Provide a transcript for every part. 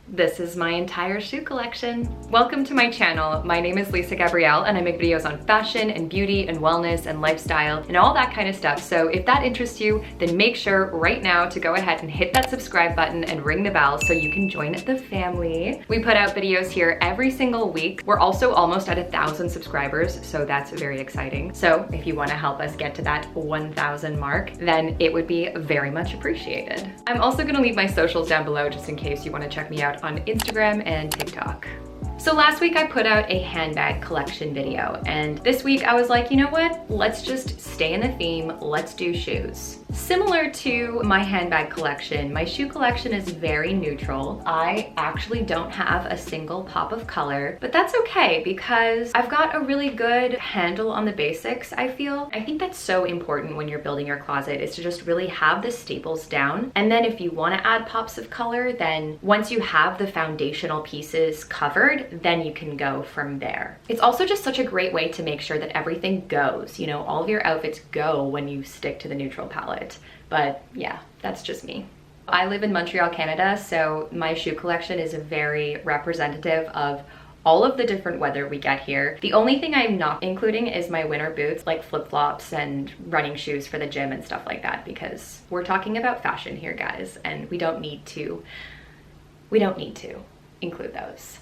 This is my entire shoe collection. Welcome to my channel. My name is Lisa Gabrielle and I make videos on fashion and beauty and wellness and lifestyle and all that kind of stuff. So if that interests you, then make sure right now to go ahead and hit that subscribe button and ring the bell so you can join the family. We put out videos here every single week. We're also almost at 1,000 subscribers, so that's very exciting. So if you want to help us get to that 1,000 mark, then it would be very much appreciated. I'm also going to leave my socials down below just in case you want to check me out on Instagram and TikTok. So last week I put out a handbag collection video, and this week I was like, you know what? Let's just stay in the theme. Let's do shoes. Similar to my handbag collection, my shoe collection is very neutral. I actually don't have a single pop of color, but that's okay because I've got a really good handle on the basics, I feel. I think that's so important when you're building your closet, is to just really have the staples down. And then if you want to add pops of color, then once you have the foundational pieces covered, then you can go from there. It's also just such a great way to make sure that everything goes, you know, all of your outfits go when you stick to the neutral palette. But yeah, that's just me. I live in Montreal, Canada, so my shoe collection is very representative of all of the different weather we get here. The only thing I'm not including is my winter boots, like flip-flops and running shoes for the gym and stuff like that, because we're talking about fashion here, guys, and we don't need to include those.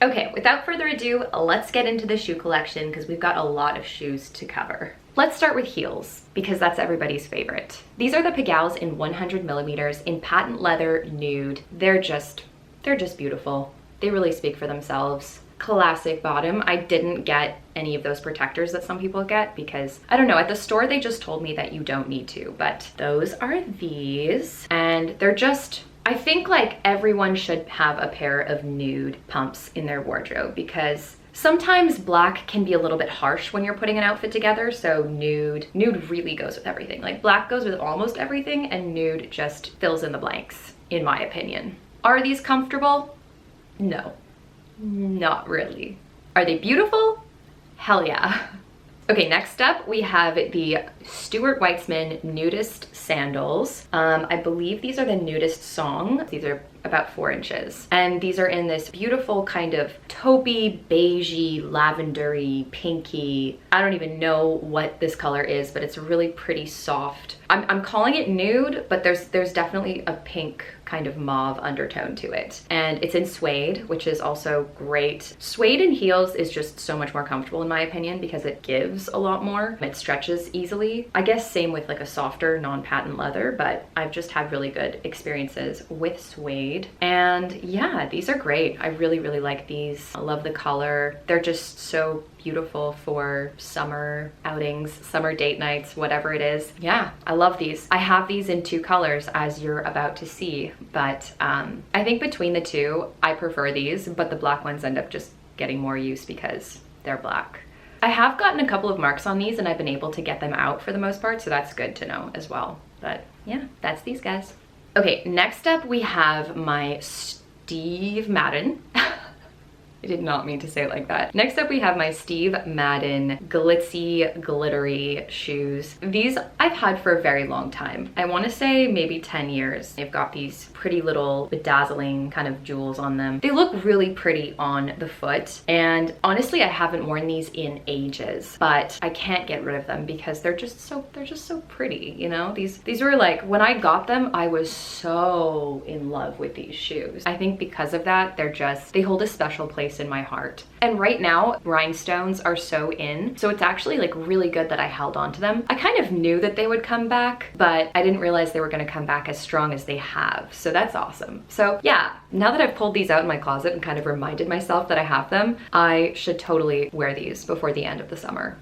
Okay, without further ado, let's get into the shoe collection because we've got a lot of shoes to cover. Let's start with heels because that's everybody's favorite. These are the Pagals in 100 millimeters in patent leather nude. They're just beautiful. They really speak for themselves. Classic bottom. I didn't get any of those protectors that some people get because, I don't know, at the store they just told me that you don't need to, but those are these, and they're just, I think like everyone should have a pair of nude pumps in their wardrobe because sometimes black can be a little bit harsh when you're putting an outfit together, so nude really goes with everything. Like black goes with almost everything and nude just fills in the blanks, in my opinion. Are these comfortable? No, not really. Are they beautiful? Hell yeah. Okay, next up we have the Stuart Weitzman nudist sandals. I believe these are the nudist song. These are about 4 inches. And these are in this beautiful kind of taupey, beigey, lavendery, pinky. I don't even know what this color is, but it's really pretty soft. I'm calling it nude, but there's definitely a pink kind of mauve undertone to it. And it's in suede, which is also great. Suede in heels is just so much more comfortable in my opinion because it gives a lot more. It stretches easily. I guess same with like a softer non-patent leather, but I've just had really good experiences with suede. And yeah, these are great. I really like these. I love the color. They're just so beautiful for summer outings, summer date nights, whatever it is. Yeah, I love these. I have these in 2 colors as you're about to see, but I think between the two, I prefer these, but the black ones end up just getting more use because they're black. I have gotten a couple of marks on these and I've been able to get them out for the most part, so that's good to know as well. But yeah, that's these guys. Okay, next up we have my Steve Madden. I did not mean to say it like that. Next up we have my Steve Madden glitzy, glittery shoes. These I've had for a very long time. I want to say maybe 10 years. They've got these pretty little bedazzling kind of jewels on them. They look really pretty on the foot, and honestly I haven't worn these in ages, but I can't get rid of them because they're just so pretty, you know? These were like, when I got them, I was so in love with these shoes. I think because of that, they hold a special place in my heart. And right now rhinestones are so in, so it's actually like really good that I held on to them. I kind of knew that they would come back, but I didn't realize they were going to come back as strong as they have, so that's awesome. So yeah, now that I've pulled these out in my closet and kind of reminded myself that I have them, I should totally wear these before the end of the summer.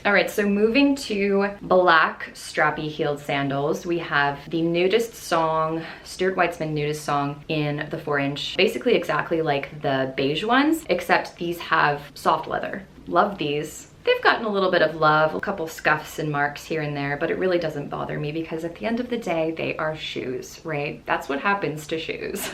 All right, so moving to black strappy heeled sandals, we have the nudist song, Stuart Weitzman nudist song in the 4-inch, basically exactly like the beige ones, except these have soft leather. Love these. They've gotten a little bit of love, a couple scuffs and marks here and there, but it really doesn't bother me because at the end of the day, they are shoes, right? That's what happens to shoes.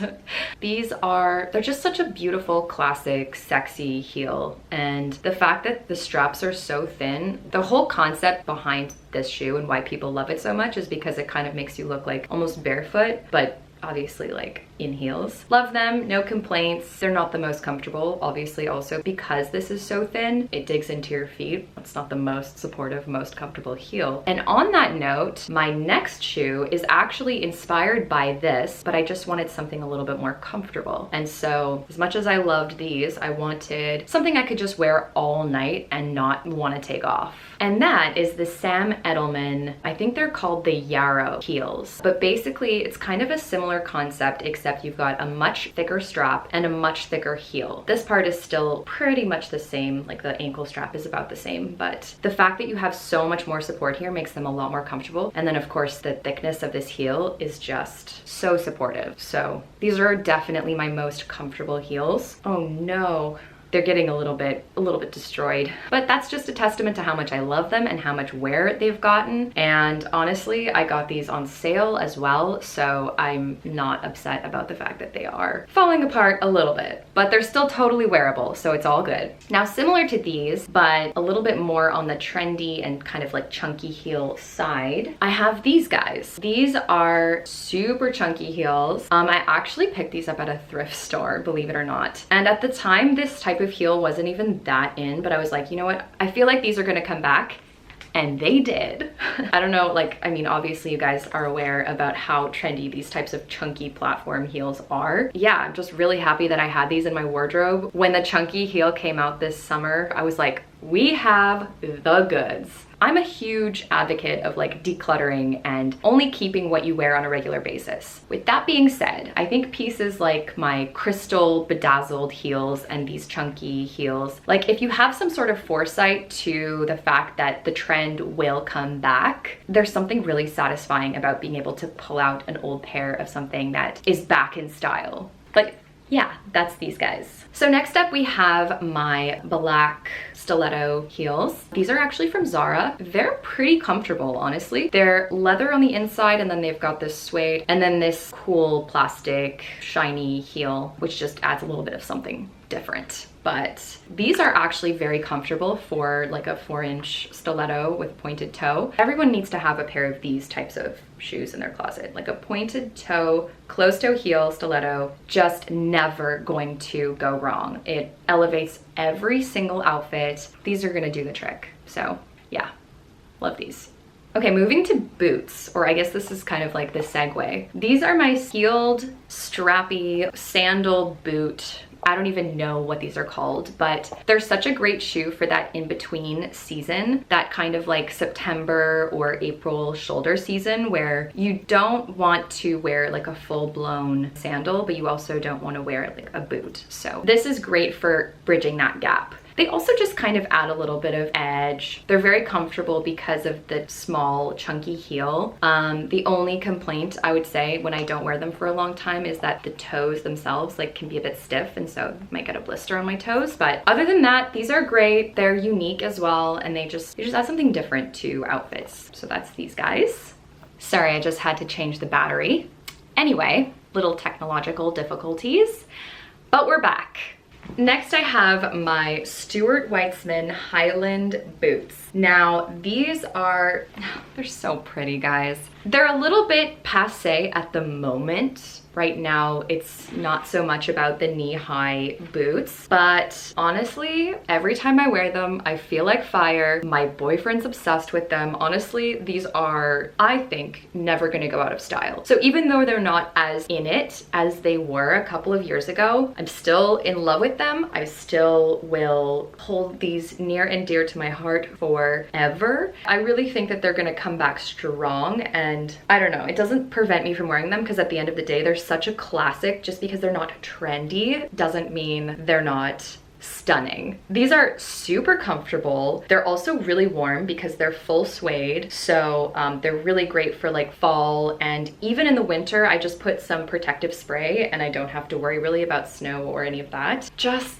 They're just such a beautiful, classic, sexy heel. And the fact that the straps are so thin, the whole concept behind this shoe and why people love it so much is because it kind of makes you look like almost barefoot, but obviously like in heels. Love them, no complaints. They're not the most comfortable, obviously also because this is so thin, it digs into your feet. It's not the most supportive, most comfortable heel. And on that note, my next shoe is actually inspired by this, but I just wanted something a little bit more comfortable. And so as much as I loved these, I wanted something I could just wear all night and not want to take off. And that is the Sam Edelman, I think they're called the Yarrow heels. But basically it's kind of a similar concept, except you've got a much thicker strap and a much thicker heel. This part is still pretty much the same, like the ankle strap is about the same, but the fact that you have so much more support here makes them a lot more comfortable. And then of course the thickness of this heel is just so supportive. So these are definitely my most comfortable heels. Oh no. They're getting a little bit destroyed. But that's just a testament to how much I love them and how much wear they've gotten. And honestly, I got these on sale as well, so I'm not upset about the fact that they are falling apart a little bit. But they're still totally wearable, so it's all good. Now, similar to these, but a little bit more on the trendy and kind of like chunky heel side, I have these guys. These are super chunky heels. I actually picked these up at a thrift store, believe it or not. And at the time, this type of heel wasn't even that in, but I was like, you know what? I feel like these are gonna come back. And they did. I don't know, like, I mean, obviously you guys are aware about how trendy these types of chunky platform heels are. Yeah, I'm just really happy that I had these in my wardrobe. When the chunky heel came out this summer, I was like, we have the goods. I'm a huge advocate of like decluttering and only keeping what you wear on a regular basis. With that being said, I think pieces like my crystal bedazzled heels and these chunky heels, like if you have some sort of foresight to the fact that the trend will come back, there's something really satisfying about being able to pull out an old pair of something that is back in style. Like, yeah, that's these guys. So next up we have my black stiletto heels. These are actually from Zara. They're pretty comfortable, honestly. They're leather on the inside and then they've got this suede and then this cool plastic shiny heel, which just adds a little bit of something different. But these are actually very comfortable for like a 4-inch stiletto with pointed toe. Everyone needs to have a pair of these types of shoes in their closet, like a pointed toe, closed toe heel stiletto, just never going to go wrong. It elevates every single outfit. These are gonna do the trick. So yeah, love these. Okay, moving to boots, or I guess this is kind of like the segue. These are my heeled, strappy, sandal boot. I don't even know what these are called, but they're such a great shoe for that in-between season, that kind of like September or April shoulder season where you don't want to wear like a full-blown sandal, but you also don't want to wear like a boot. So this is great for bridging that gap. They also just kind of add a little bit of edge. They're very comfortable because of the small, chunky heel. The only complaint I would say when I don't wear them for a long time is that the toes themselves like can be a bit stiff, and so I might get a blister on my toes. But other than that, these are great. They're unique as well, and they just add something different to outfits. So that's these guys. Sorry, I just had to change the battery. Anyway, little technological difficulties, but we're back. Next I have my Stuart Weitzman Highland boots. Now these are, they're so pretty, guys. They're a little bit passé at the moment. Right now, it's not so much about the knee-high boots, but honestly, every time I wear them, I feel like fire. My boyfriend's obsessed with them. Honestly, these are, I think, never gonna go out of style. So even though they're not as in it as they were a couple of years ago, I'm still in love with them. I still will hold these near and dear to my heart forever. I really think that they're gonna come back strong, and I don't know, it doesn't prevent me from wearing them because at the end of the day, they're such a classic. Just because they're not trendy doesn't mean they're not stunning. These are super comfortable. They're also really warm because they're full suede. So they're really great for like fall, and even in the winter, I just put some protective spray and I don't have to worry really about snow or any of that. Just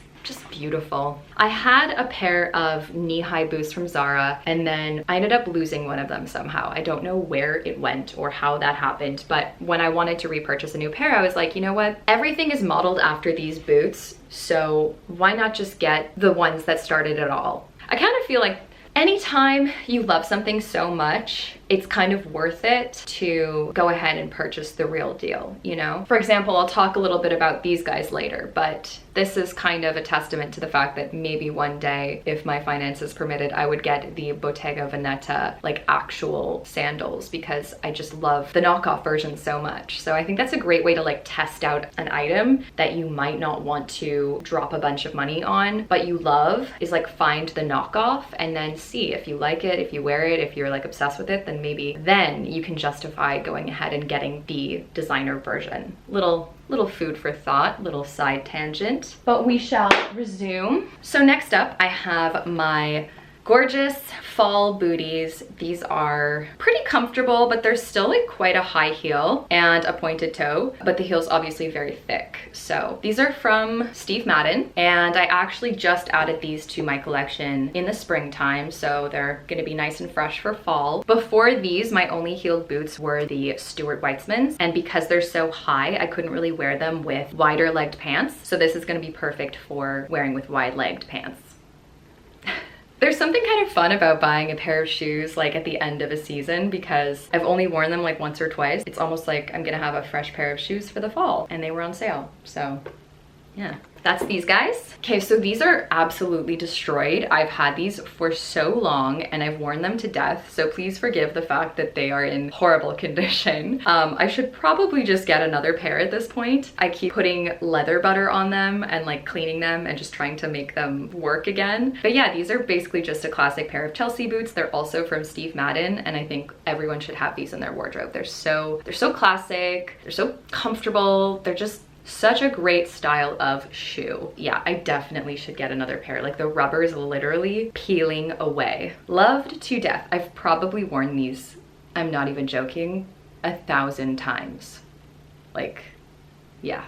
beautiful. I had a pair of knee-high boots from Zara, and then I ended up losing one of them somehow. I don't know where it went or how that happened, but when I wanted to repurchase a new pair, I was like, you know what? Everything is modeled after these boots, so why not just get the ones that started it all? I kind of feel like anytime you love something so much, it's kind of worth it to go ahead and purchase the real deal, you know? For example, I'll talk a little bit about these guys later, but this is kind of a testament to the fact that maybe one day, if my finances permitted, I would get the Bottega Veneta like actual sandals, because I just love the knockoff version so much. So I think that's a great way to like test out an item that you might not want to drop a bunch of money on, but you love, is like find the knockoff and then see if you like it, if you wear it, if you're like obsessed with it, then maybe then you can justify going ahead and getting the designer version. Little food for thought, little side tangent, but we shall resume. So next up, I have my gorgeous fall booties. These are pretty comfortable, but they're still like quite a high heel and a pointed toe, but the heel's obviously very thick. So these are from Steve Madden, and I actually just added these to my collection in the springtime, so they're gonna be nice and fresh for fall. Before these, my only heeled boots were the Stuart Weitzmans, and because they're so high, I couldn't really wear them with wider legged pants, so this is gonna be perfect for wearing with wide legged pants. There's something kind of fun about buying a pair of shoes like at the end of a season, because I've only worn them like once or twice. It's almost like I'm gonna have a fresh pair of shoes for the fall, and they were on sale, so yeah. That's these guys. Okay, so these are absolutely destroyed. I've had these for so long and I've worn them to death, so please forgive the fact that they are in horrible condition. I should probably just get another pair at this point. I keep putting leather butter on them and like cleaning them and just trying to make them work again. But yeah, these are basically just a classic pair of Chelsea boots. They're also from Steve Madden, and I think everyone should have these in their wardrobe. They're so classic, they're so comfortable, they're just such a great style of shoe. Yeah, I definitely should get another pair. Like the rubber is literally peeling away. Loved to death. I've probably worn these, I'm not even joking, 1,000 times. Like, yeah.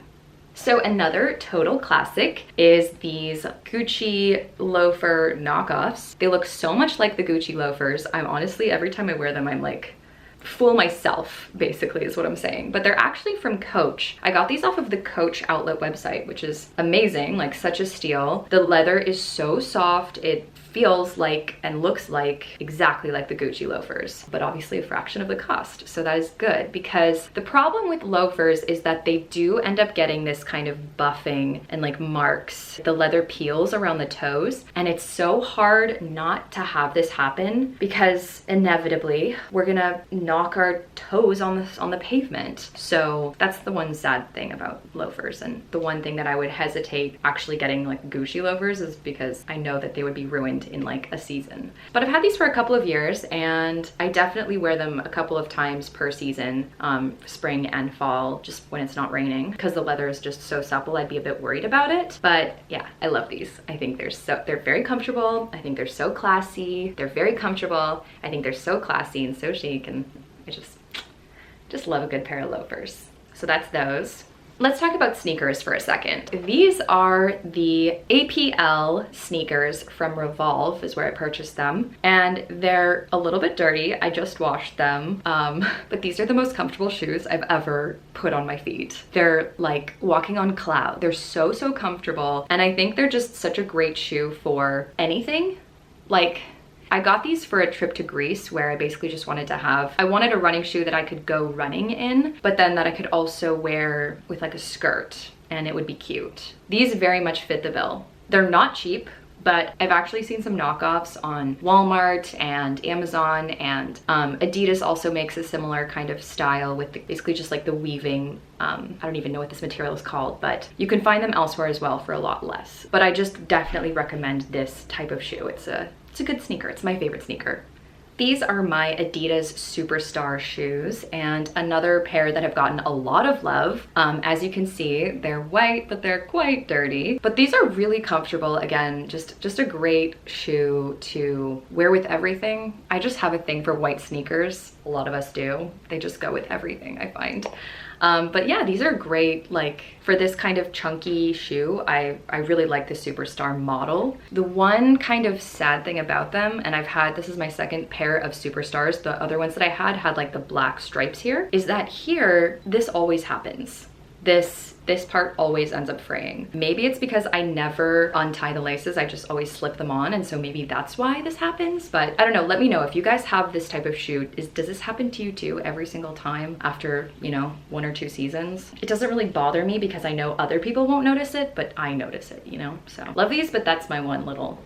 So another total classic is these Gucci loafer knockoffs. They look so much like the Gucci loafers. I'm honestly, every time I wear them, I'm like, fool myself, basically is what I'm saying. But they're actually from Coach. I got these off of the Coach outlet website, which is amazing, like such a steal. The leather is so soft, it feels like and looks like exactly like the Gucci loafers, but obviously a fraction of the cost. So that is good, because the problem with loafers is that they do end up getting this kind of buffing and like marks. The leather peels around the toes, and it's so hard not to have this happen, because inevitably we're gonna knock our toes on the pavement. So that's the one sad thing about loafers, and the one thing that I would hesitate actually getting like Gucci loafers is because I know that they would be ruined in like a season. But I've had these for a couple of years, and I definitely wear them a couple of times per season, spring and fall, just when it's not raining, because the leather is just so supple. I'd be a bit worried about it, but yeah, I love these. I think they're very comfortable. I think they're so classy. They're very comfortable. I think they're so classy and so chic, and I just love a good pair of loafers. So that's those. Let's talk about sneakers for a second. These are the APL sneakers from Revolve, is where I purchased them. And they're a little bit dirty. I just washed them. But these are the most comfortable shoes I've ever put on my feet. They're like walking on cloud. They're so comfortable. And I think they're just such a great shoe for anything. Like, I got these for a trip to Greece, where I basically just wanted to I wanted a running shoe that I could go running in, but then that I could also wear with like a skirt, and it would be cute. These very much fit the bill. They're not cheap, but I've actually seen some knockoffs on Walmart and Amazon, and Adidas also makes a similar kind of style with basically just like the weaving. I don't even know what this material is called, but you can find them elsewhere as well for a lot less. But I just definitely recommend this type of shoe. It's a good sneaker. It's my favorite sneaker. These are my Adidas Superstar shoes, and another pair that have gotten a lot of love. As you can see, they're white, but they're quite dirty. But these are really comfortable. Again, just a great shoe to wear with everything. I just have a thing for white sneakers. A lot of us do. They just go with everything, I find. But yeah, these are great, like for this kind of chunky shoe. I really like the Superstar model. The one kind of sad thing about them, and this is my second pair of Superstars, the other ones that I had like the black stripes here, is that here, this always happens. This this part always ends up fraying. Maybe it's because I never untie the laces, I just always slip them on, and so maybe that's why this happens. But I don't know, let me know if you guys have this type of shoe. Does this happen to you too every single time after, you know, 1 or 2 seasons? It doesn't really bother me because I know other people won't notice it, but I notice it, you know? So love these, but that's my one little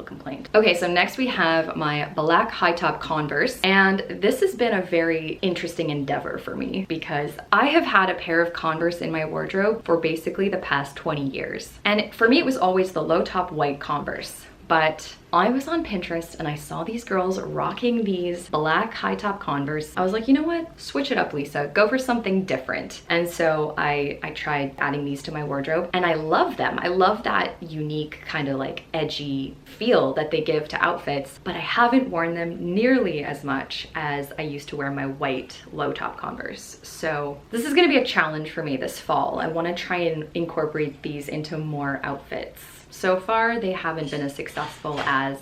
complaint. Okay, so next we have my black high top Converse, and this has been a very interesting endeavor for me because I have had a pair of Converse in my wardrobe for basically the past 20 years. And for me, it was always the low top white Converse. But I was on Pinterest and I saw these girls rocking these black high top Converse. I was like, you know what? Switch it up, Lisa. Go for something different. And so I tried adding these to my wardrobe and I love them. I love that unique kind of like edgy feel that they give to outfits, but I haven't worn them nearly as much as I used to wear my white low top Converse. So this is gonna be a challenge for me this fall. I wanna try and incorporate these into more outfits. So far, they haven't been as successful as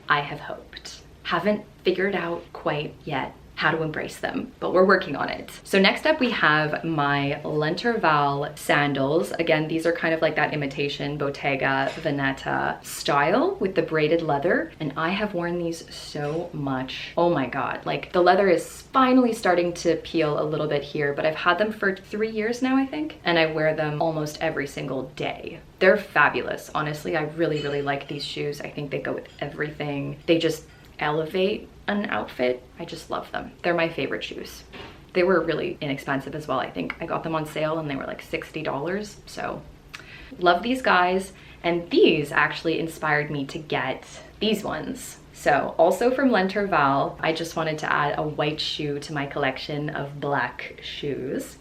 I have hoped. Haven't figured out quite yet how to embrace them, but we're working on it. So next up we have my Lenterval sandals. Again, these are kind of like that imitation Bottega Veneta style with the braided leather, and I have worn these so much. Oh my God, like the leather is finally starting to peel a little bit here, but I've had them for 3 years now, I think, and I wear them almost every single day. They're fabulous. Honestly, I really, really like these shoes. I think they go with everything. They just elevate an outfit. I just love them. They're my favorite shoes. They were really inexpensive as well. I think I got them on sale and they were like $60. So love these guys. And these actually inspired me to get these ones. So also from Lenterval, I just wanted to add a white shoe to my collection of black shoes.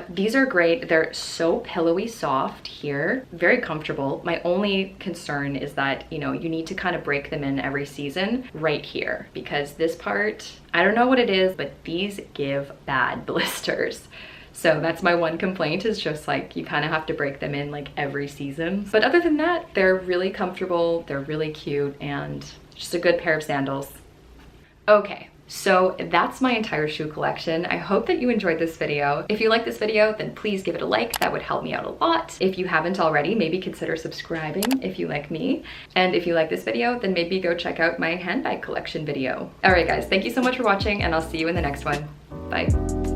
These are great. They're so pillowy soft here, very comfortable. My only concern is that, you know, you need to kind of break them in every season right here because this part, I don't know what it is, but these give bad blisters. So that's my one complaint, is just like you kind of have to break them in like every season. But other than that, they're really comfortable, they're really cute, and just a good pair of sandals. Okay, so that's my entire shoe collection. I hope that you enjoyed this video. If you like this video, then please give it a like. That would help me out a lot. If you haven't already, maybe consider subscribing if you like me. And if you like this video, then maybe go check out my handbag collection video. All right, guys, thank you so much for watching, and I'll see you in the next one. Bye.